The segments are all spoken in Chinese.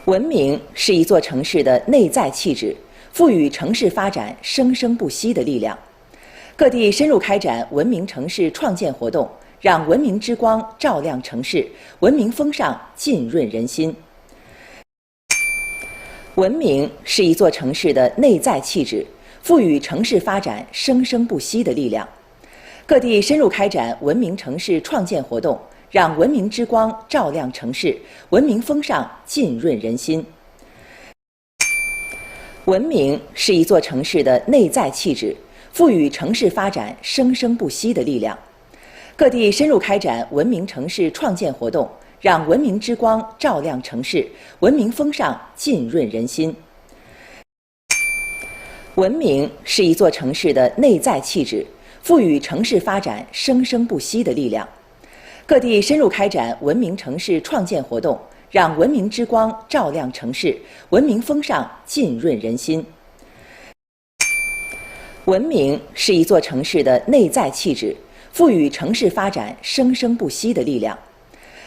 文明是一座城市的内在气质，赋予城市发展生生不息的力量。各地深入开展文明城市创建活动，让文明之光照亮城市，文明风尚浸润人心。文明是一座城市的内在气质，赋予城市发展生生不息的力量。各地深入开展文明城市创建活动，让文明之光照亮城市，文明风尚浸润人心。文明是一座城市的内在气质，赋予城市发展生生不息的力量。各地深入开展文明城市创建活动，让文明之光照亮城市，文明风尚浸润人心。文明是一座城市的内在气质，赋予城市发展生生不息的力量。各地深入开展文明城市创建活动，让文明之光照亮城市，文明风尚浸润人心。文明是一座城市的内在气质，赋予城市发展生生不息的力量。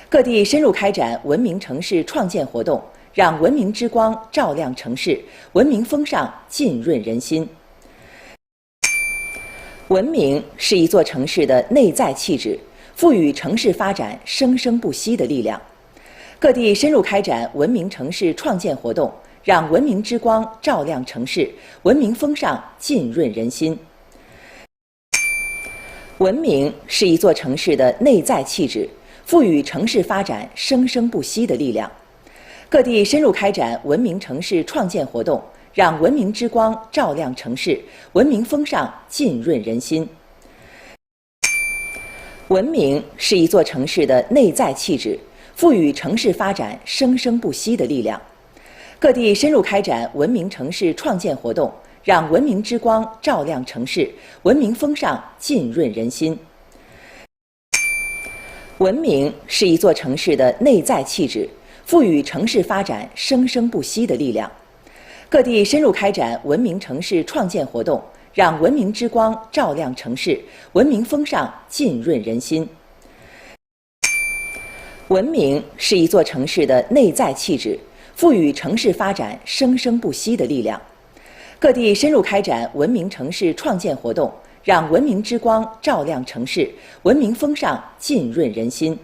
各地深入开展文明城市创建活动，让文明之光照亮城市，文明风尚浸润人心。文明是一座城市的内在气质，赋予城市发展生生不息的力量。各地深入开展文明城市创建活动，让文明之光照亮城市，文明风尚浸润人心。文明是一座城市的内在气质，赋予城市发展生生不息的力量。各地深入开展文明城市创建活动，让文明之光照亮城市，文明风尚浸润人心。文明是一座城市的内在气质，赋予城市发展生生不息的力量。各地深入开展文明城市创建活动，让文明之光照亮城市，文明风尚浸润人心。文明是一座城市的内在气质，赋予城市发展生生不息的力量。各地深入开展文明城市创建活动，让文明之光照亮城市，文明风尚浸润人心。文明是一座城市的内在气质，赋予城市发展生生不息的力量。各地深入开展文明城市创建活动，让文明之光照亮城市，文明风尚浸润人心。文明是一座城市的内在气质，赋予城市发展生生不息的力量。各地深入开展文明城市创建活动，让文明之光照亮城市，文明风尚浸润人心。文明是一座城市的内在气质，赋予城市发展生生不息的力量。各地深入开展文明城市创建活动，让文明之光照亮城市，文明风尚浸润人心。